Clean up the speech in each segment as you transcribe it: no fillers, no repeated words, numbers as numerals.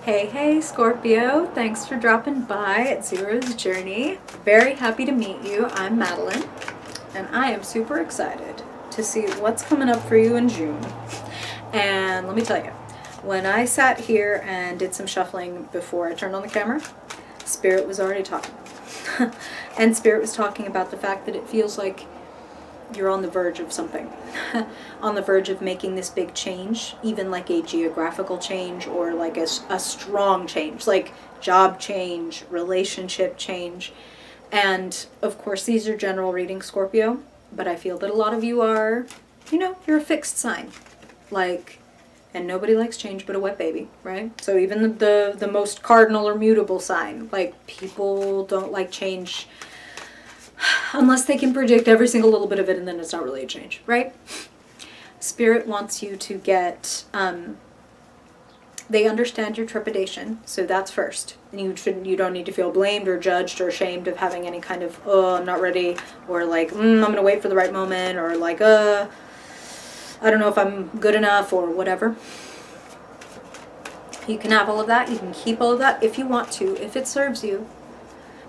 Hey, Scorpio. Thanks for dropping by at Zero's Journey. Very happy to meet you. I'm Madeline, and I am super excited to see what's coming up for you in June. And let me tell you, when I sat here and did some shuffling before I turned on the camera, Spirit was already talking. And Spirit was talking about the fact that it feels like you're on the verge of something. On the verge of making this big change, even like a geographical change or like a strong change, like job change, relationship change. And of course, these are general readings, Scorpio, but I feel that a lot of you are, you're a fixed sign. And nobody likes change but a wet baby, right? So even the most cardinal or mutable sign, people don't like change unless they can predict every single little bit of it, and then it's not really a change, right? Spirit wants you to get, they understand your trepidation, so that's first. And you don't need to feel blamed or judged or ashamed of having any kind of, I'm not ready, or I'm going to wait for the right moment, or I don't know if I'm good enough, or whatever. You can have all of that, you can keep all of that if you want to, if it serves you.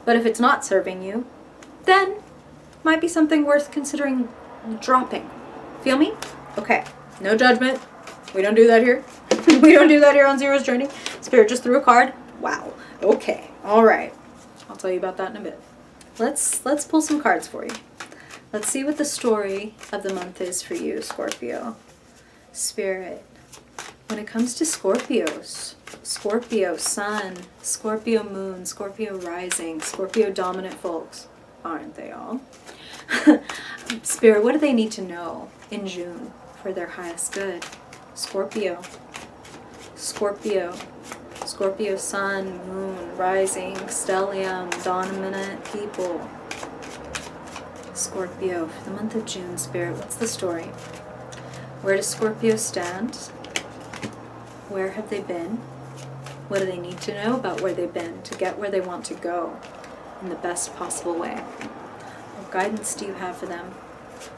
But if it's not serving you, then might be something worth considering dropping. Feel me? Okay. No judgment. We don't do that here. We don't do that here on Zero's Journey. Spirit just threw a card. Wow. Okay. All right. I'll tell you about that in a bit. Let's pull some cards for you. Let's see what the story of the month is for you, Scorpio. Spirit. When it comes to Scorpios, Scorpio Sun, Scorpio Moon, Scorpio Rising, Scorpio Dominant folks, aren't they all? Spirit, what do they need to know in June for their highest good? Scorpio. Scorpio. Scorpio Sun, Moon, Rising, Stellium, Dominant people. Scorpio, for the month of June, Spirit, what's the story? Where does Scorpio stand? Where have they been? What do they need to know about where they've been to get where they want to go in the best possible way? What guidance do you have for them?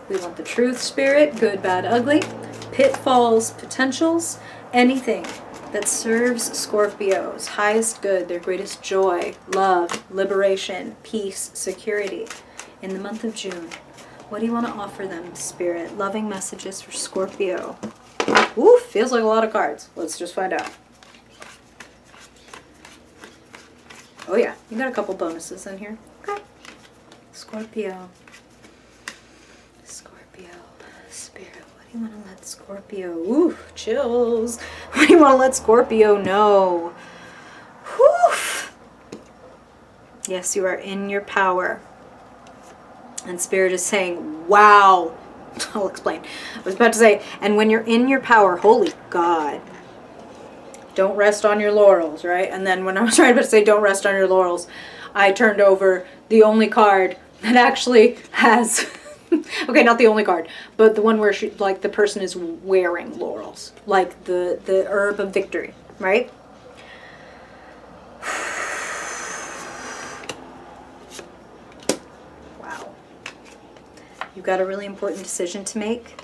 We want the truth, Spirit, good, bad, ugly, pitfalls, potentials, anything that serves Scorpio's highest good, their greatest joy, love, liberation, peace, security in the month of June. What do you want to offer them, Spirit? Loving messages for Scorpio. Ooh, feels like a lot of cards. Let's just find out. Oh yeah, you got a couple bonuses in here. Okay. Scorpio. Scorpio. Spirit, what do you want to let Scorpio... Ooh, chills. What do you want to let Scorpio know? Whew. Yes, you are in your power. And Spirit is saying, wow. I'll explain. I was about to say, and when you're in your power, holy God, don't rest on your laurels, right? And then when I was trying to say don't rest on your laurels, I turned over the only card that actually has, okay, not the only card, but the one where the person is wearing laurels, like the herb of victory, right? You've got a really important decision to make.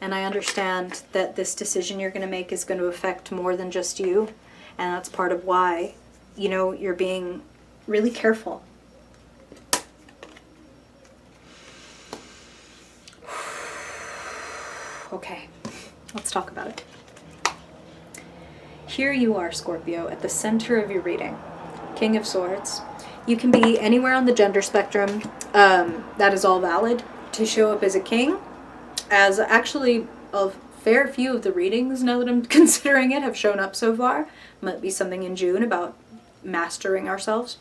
And I understand that this decision you're going to make is going to affect more than just you. And that's part of why, you're being really careful. Okay, let's talk about it. Here you are, Scorpio, at the center of your reading. King of Swords. You can be anywhere on the gender spectrum. That is all valid to show up as a king. As actually a fair few of the readings, now that I'm considering it, have shown up so far. Might be something in June about mastering ourselves.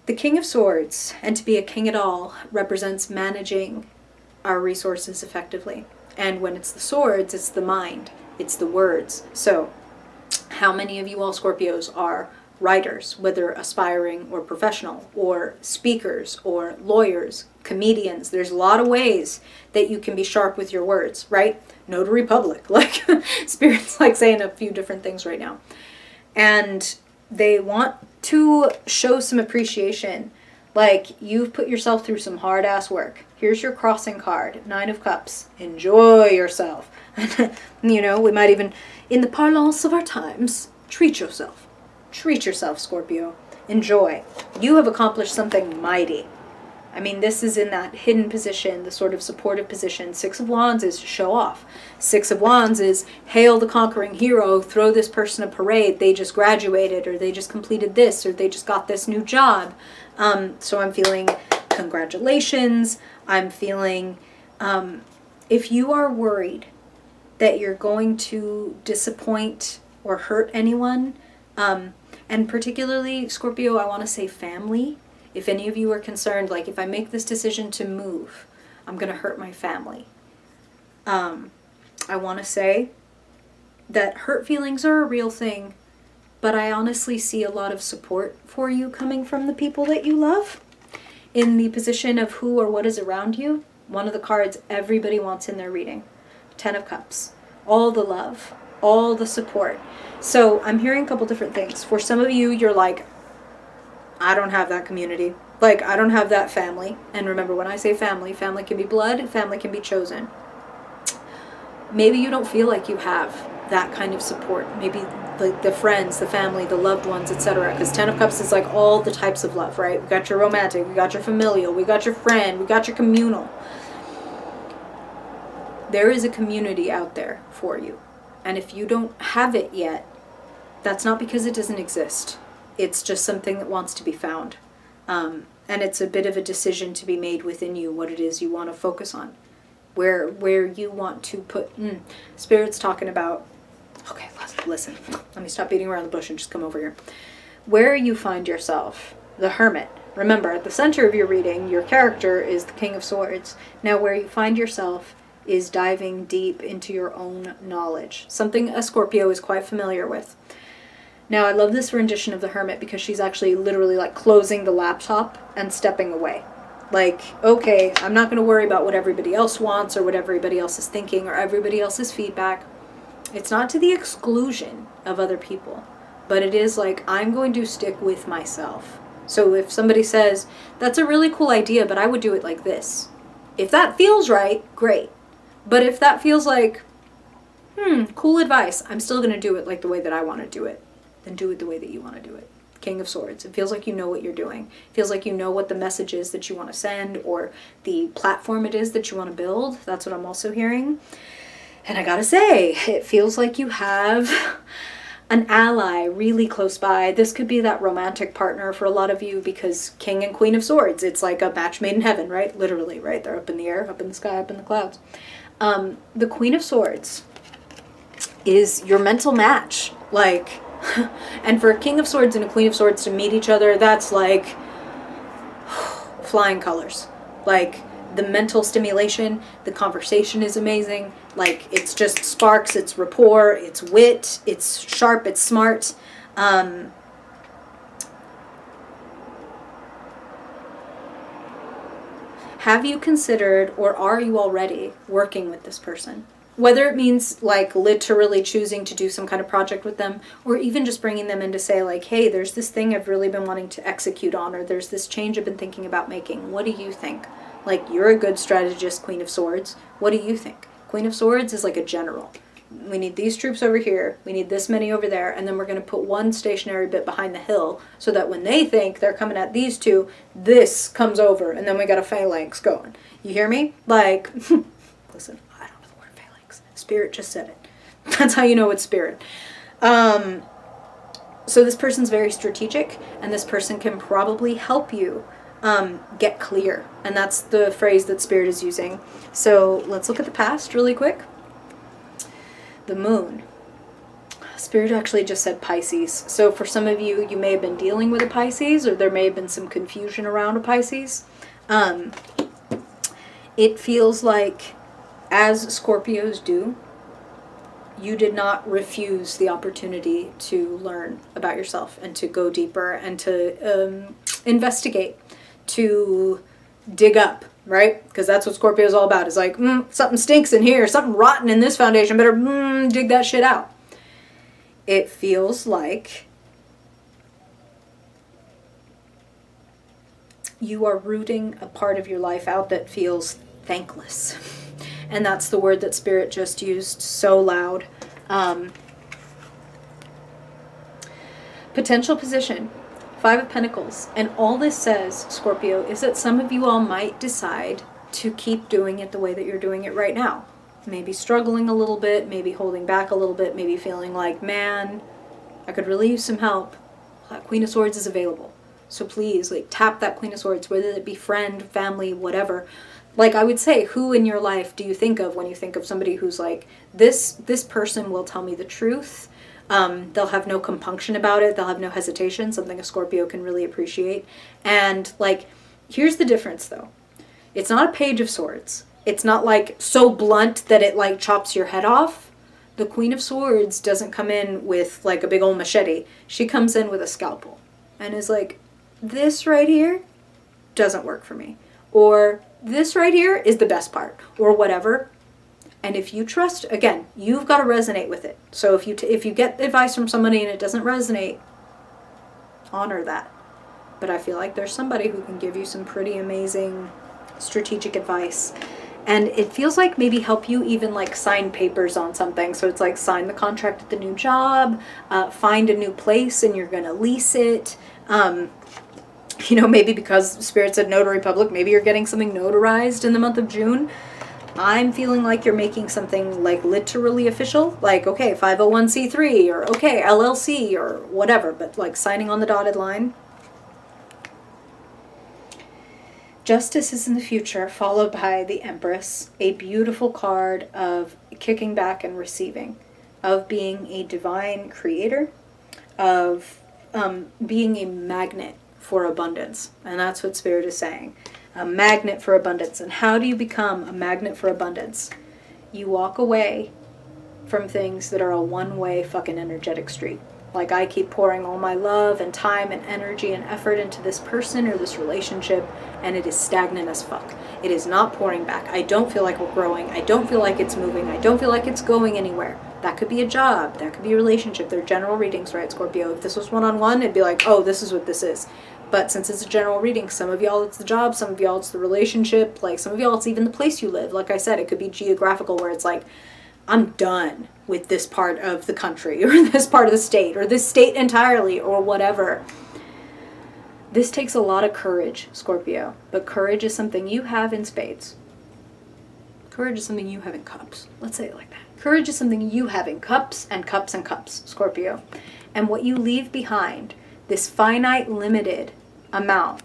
The King of Swords, and to be a king at all, represents managing our resources effectively. And when it's the swords, it's the mind. It's the words. So, how many of you all Scorpios are writers, whether aspiring or professional, or speakers, or lawyers, comedians? There's a lot of ways that you can be sharp with your words, right? Notary public, Spirit's saying a few different things right now. And they want to show some appreciation, you've put yourself through some hard ass work. Here's your crossing card, 9 of Cups. Enjoy yourself. You know, we might even, in the parlance of our times, treat yourself. Treat yourself, Scorpio. Enjoy. You have accomplished something mighty. I mean, this is in that hidden position, the sort of supportive position. Six of Wands is show off. Six of Wands is hail the conquering hero, throw this person a parade. They just graduated, or they just completed this, or they just got this new job. So I'm feeling congratulations. I'm feeling, if you are worried that you're going to disappoint or hurt anyone, and particularly, Scorpio, I want to say family. If any of you are concerned, like if I make this decision to move, I'm going to hurt my family. I want to say that hurt feelings are a real thing, but I honestly see a lot of support for you coming from the people that you love. In the position of who or what is around you, one of the cards everybody wants in their reading. 10 of Cups. All the love, all the support. So I'm hearing a couple different things. For some of you, you're like, I don't have that community. Like, I don't have that family. And remember, when I say family, family can be blood, family can be chosen. Maybe you don't feel like you have that kind of support. Maybe like the friends, the family, the loved ones, etc. Because 10 of Cups is like all the types of love, right? We got your romantic, we got your familial, we got your friend, we got your communal. There is a community out there for you. And if you don't have it yet, that's not because it doesn't exist. It's just something that wants to be found. And it's a bit of a decision to be made within you, what it is you want to focus on. Where you want to put... Spirit's talking about... Okay, listen. Let me stop beating around the bush and just come over here. Where you find yourself, the Hermit. Remember, at the center of your reading, your character is the King of Swords. Now, where you find yourself is diving deep into your own knowledge. Something a Scorpio is quite familiar with. Now, I love this rendition of the Hermit because she's actually literally like closing the laptop and stepping away. Like, okay, I'm not going to worry about what everybody else wants or what everybody else is thinking or everybody else's feedback. It's not to the exclusion of other people, but it is like, I'm going to stick with myself. So if somebody says, that's a really cool idea, but I would do it like this. If that feels right, great. But if that feels like, cool advice, I'm still going to do it like the way that I want to do it. Then do it the way that you want to do it. King of Swords. It feels like you know what you're doing. It feels like you know what the message is that you want to send or the platform it is that you want to build. That's what I'm also hearing. And I gotta say, it feels like you have an ally really close by. This could be that romantic partner for a lot of you because King and Queen of Swords, it's like a match made in heaven, right? Literally, right? They're up in the air, up in the sky, up in the clouds. The Queen of Swords is your mental match. Like... And for a King of Swords and a Queen of Swords to meet each other, that's like flying colors. Like the mental stimulation, the conversation is amazing. Like it's just sparks, it's rapport, it's wit, it's sharp, it's smart. Have you considered, or are you already working with this person? Whether it means like literally choosing to do some kind of project with them, or even just bringing them in to say like, hey, there's this thing I've really been wanting to execute on, or there's this change I've been thinking about making. What do you think? Like, you're a good strategist, Queen of Swords. What do you think? Queen of Swords is like a general. We need these troops over here. We need this many over there. And then we're going to put one stationary bit behind the hill so that when they think they're coming at these two, this comes over. And then we got a phalanx going. You hear me? Like, listen. Spirit just said it. That's how you know it's Spirit. So this person's very strategic, and this person can probably help you get clear. And that's the phrase that Spirit is using. So let's look at the past really quick. The Moon. Spirit actually just said Pisces. So for some of you, you may have been dealing with a Pisces, or there may have been some confusion around a Pisces. It feels like, as Scorpios do, you did not refuse the opportunity to learn about yourself and to go deeper and to investigate, to dig up, right? Because that's what Scorpio is all about. It's like, something stinks in here, something rotten in this foundation, better dig that shit out. It feels like you are rooting a part of your life out that feels thankless. And that's the word that Spirit just used so loud. Potential position, 5 of Pentacles. And all this says, Scorpio, is that some of you all might decide to keep doing it the way that you're doing it right now. Maybe struggling a little bit, maybe holding back a little bit, maybe feeling like, man, I could really use some help. Queen of Swords is available. So please, like, tap that Queen of Swords, whether it be friend, family, whatever. Like, I would say, who in your life do you think of when you think of somebody who's like, this person will tell me the truth. They'll have no compunction about it. They'll have no hesitation, something a Scorpio can really appreciate. And, like, here's the difference, though. It's not a Page of Swords. It's not, like, so blunt that it, like, chops your head off. The Queen of Swords doesn't come in with, like, a big old machete. She comes in with a scalpel and is like, this right here doesn't work for me. Or this right here is the best part. Or whatever. And if you trust, again, you've got to resonate with it. So if you get advice from somebody and it doesn't resonate, honor that. But I feel like there's somebody who can give you some pretty amazing strategic advice. And it feels like maybe help you even like sign papers on something. So it's like sign the contract at the new job, find a new place and you're going to lease it. You know, maybe because Spirit said notary public, maybe you're getting something notarized in the month of June. I'm feeling like you're making something like literally official, like, okay, 501c3 or okay, LLC or whatever, but like signing on the dotted line. Justice is in the future, followed by the Empress, a beautiful card of kicking back and receiving, of being a divine creator, of being a magnet for abundance. And that's what Spirit is saying. A magnet for abundance. And how do you become a magnet for abundance? You walk away from things that are a one-way fucking energetic street. Like, I keep pouring all my love and time and energy and effort into this person or this relationship, and it is stagnant as fuck. It is not pouring back. I don't feel like we're growing. I don't feel like it's moving. I don't feel like it's going anywhere. That could be a job. That could be a relationship. They're general readings, right, Scorpio? If this was one-on-one, it'd be like, oh, this is what this is. But since it's a general reading, some of y'all it's the job, some of y'all it's the relationship, like some of y'all it's even the place you live. Like I said, it could be geographical where it's like, I'm done with this part of the country or this part of the state or this state entirely or whatever. This takes a lot of courage, Scorpio. But courage is something you have in spades. Courage is something you have in cups. Let's say it like that. Courage is something you have in cups and cups and cups, Scorpio. And what you leave behind, this finite, limited amount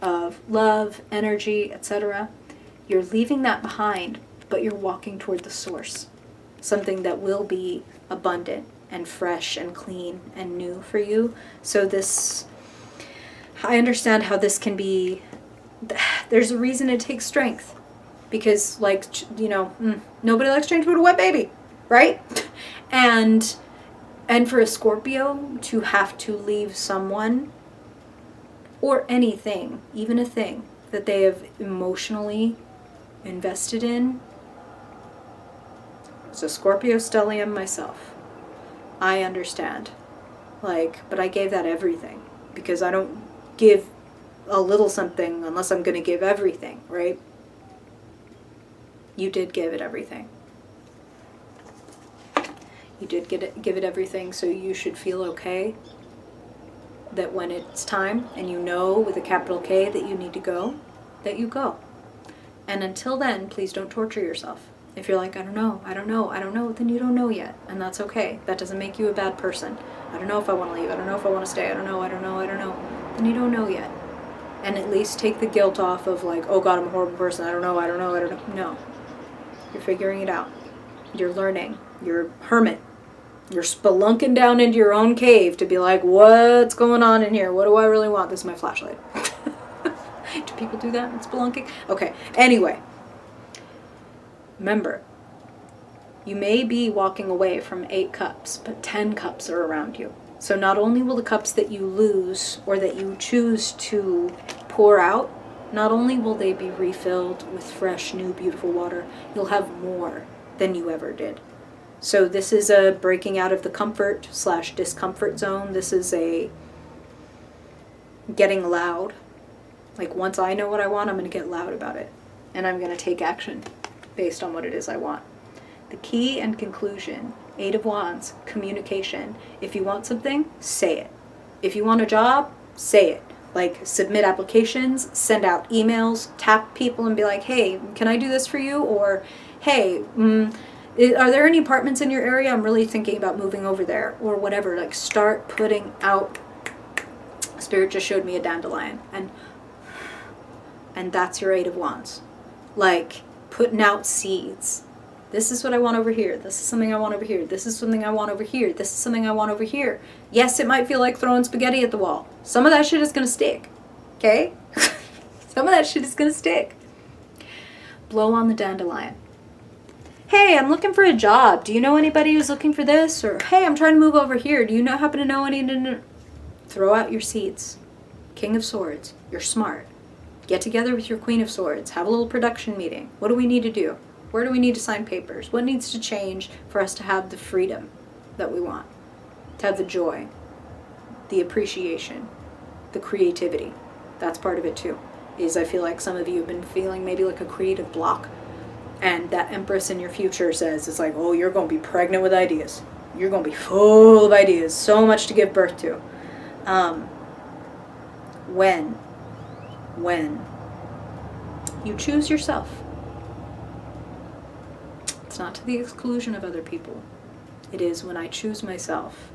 of love, energy, etc., you're leaving that behind, but you're walking toward the source. Something that will be abundant and fresh and clean and new for you. So this, I understand how this can be, there's a reason it takes strength. Because, like, you know, nobody likes change but a wet baby, right? And for a Scorpio to have to leave someone or anything, even a thing that they have emotionally invested in. As a Scorpio stellium myself, I understand. Like, but I gave that everything because I don't give a little something unless I'm going to give everything, right? You did give it everything. You did give it everything, so you should feel okay that when it's time and you know with a capital K that you need to go, that you go. And until then, please don't torture yourself. If you're like, I don't know, then you don't know yet. And that's okay. That doesn't make you a bad person. I don't know if I want to leave. I don't know if I want to stay. I don't know. Then you don't know yet. And at least take the guilt off of like, oh God, I'm a horrible person. I don't know. No. You're figuring it out. You're learning. You're a hermit. You're spelunking down into your own cave to be like, what's going on in here? What do I really want? This is my flashlight. Do people do that in spelunking? Okay. Anyway. Remember, you may be walking away from 8 cups, but 10 cups are around you. So not only will the cups that you lose or that you choose to pour out, not only will they be refilled with fresh, new, beautiful water, you'll have more than you ever did. So this is a breaking out of the comfort/discomfort zone. This is a getting loud. Like, once I know what I want, I'm going to get loud about it. And I'm going to take action. based on what it is I want. The key and conclusion, 8 of Wands, communication. If you want something, say it. If you want a job, say it. Like, submit applications, send out emails, tap people and be like, hey, can I do this for you? Or, hey, are there any apartments in your area? I'm really thinking about moving over there. Or whatever. Like, start putting out. Spirit just showed me a dandelion. And that's your 8 of Wands. Like, putting out seeds. This is what I want over here. This is something I want over here. This is something I want over here. This is something I want over here. Yes, it might feel like throwing spaghetti at the wall. Some of that shit is going to stick. Okay? Some of that shit is going to stick. Blow on the dandelion. Hey, I'm looking for a job. Do you know anybody who's looking for this? Or, hey, I'm trying to move over here. Do you happen to know any? Throw out your seeds. King of Swords. You're smart. Get together with your Queen of Swords. Have a little production meeting. What do we need to do? Where do we need to sign papers? What needs to change for us to have the freedom that we want? To have the joy, the appreciation, the creativity. That's part of it too. Is I feel like some of you have been feeling maybe like a creative block. And that Empress in your future says, it's like, oh, you're going to be pregnant with ideas. You're going to be full of ideas. So much to give birth to. When you choose yourself, it's not to the exclusion of other people. It is when I choose myself,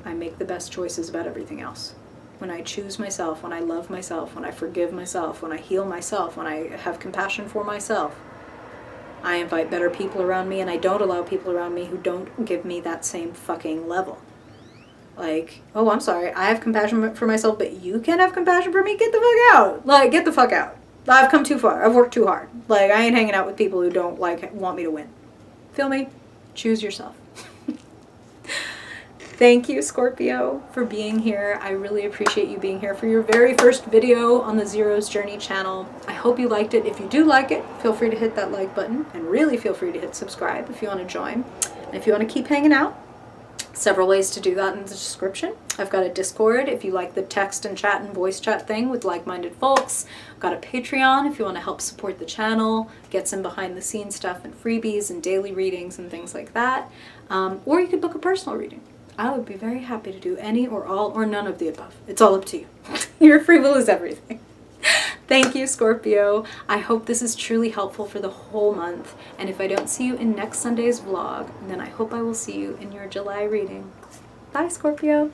I make the best choices about everything else. When I choose myself, when I love myself, when I forgive myself, when I heal myself, when I have compassion for myself, I invite better people around me, and I don't allow people around me who don't give me that same fucking level. Like, oh, I'm sorry, I have compassion for myself, but you can't have compassion for me? Get the fuck out. Like, get the fuck out. I've come too far. I've worked too hard. Like, I ain't hanging out with people who don't, like, want me to win. Feel me? Choose yourself. Thank you, Scorpio, for being here. I really appreciate you being here for your very first video on the Zero's Journey channel. I hope you liked it. If you do like it, feel free to hit that like button, and really feel free to hit subscribe if you want to join. And if you want to keep hanging out, several ways to do that in the description. I've got a Discord if you like the text and chat and voice chat thing with like-minded folks. I've got a Patreon if you want to help support the channel, get some behind-the-scenes stuff and freebies and daily readings and things like that. Or you could book a personal reading. I would be very happy to do any or all or none of the above. It's all up to you. Your free will is everything. Thank you, Scorpio. I hope this is truly helpful for the whole month. And if I don't see you in next Sunday's vlog, then I hope I will see you in your July reading. Bye, Scorpio.